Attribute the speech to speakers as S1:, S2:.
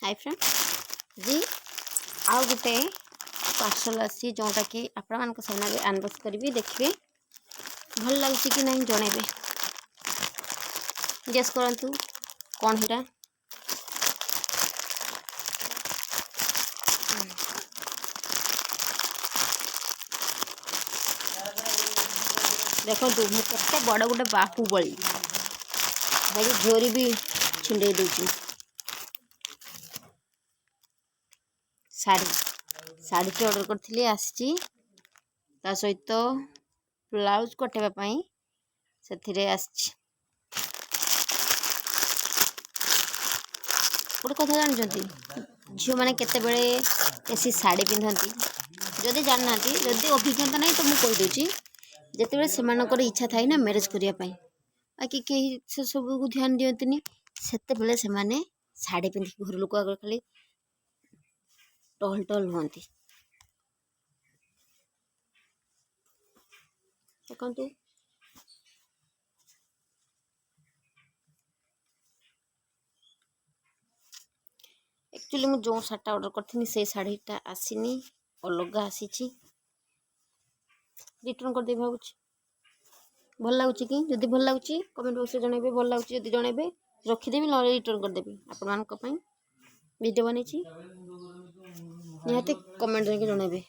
S1: Hi friend जी आउ गोटे parcel आसी जोटा कि आपण मान सामने अनबॉक्स करी देखिए भल लगे कि नहीं जनइबे गेस करंतु कौन हेरा देखो केते बड़ गोटे बाहुबली भाई झोरी भी छिंडे दूची शाढ़ी टे ऑर्डर करी आसी सहित ब्लाउज कटेवाई से गोटे कथा जानते झील मैंने केत बेसी शाढ़ी पिंधती जदि जानना जदि अभिज्ञता नहीं तो मुझे कहीदे जिते से इच्छा थाए ना मैरेज करने बाकी कहीं से सब को ध्यान दिखती से शाढ़ी पिंधिक घर लोक आगे खाली टहल टहल हमें देखु एक्चुअली मुझे जो शाढ़ी ऑर्डर करी से शाढ़ीटा आसीनी अलग आसी रिटर्न करदे भावुँ भल लगुच कि जदि भल लगुच कमेंट बॉक्स में जनइबे भल लगुच जदि जनइबे रखीदेवी ना रिटर्न करदेवी आपण मान वीडियो बनी निहाती कमेंट करके जनइबे।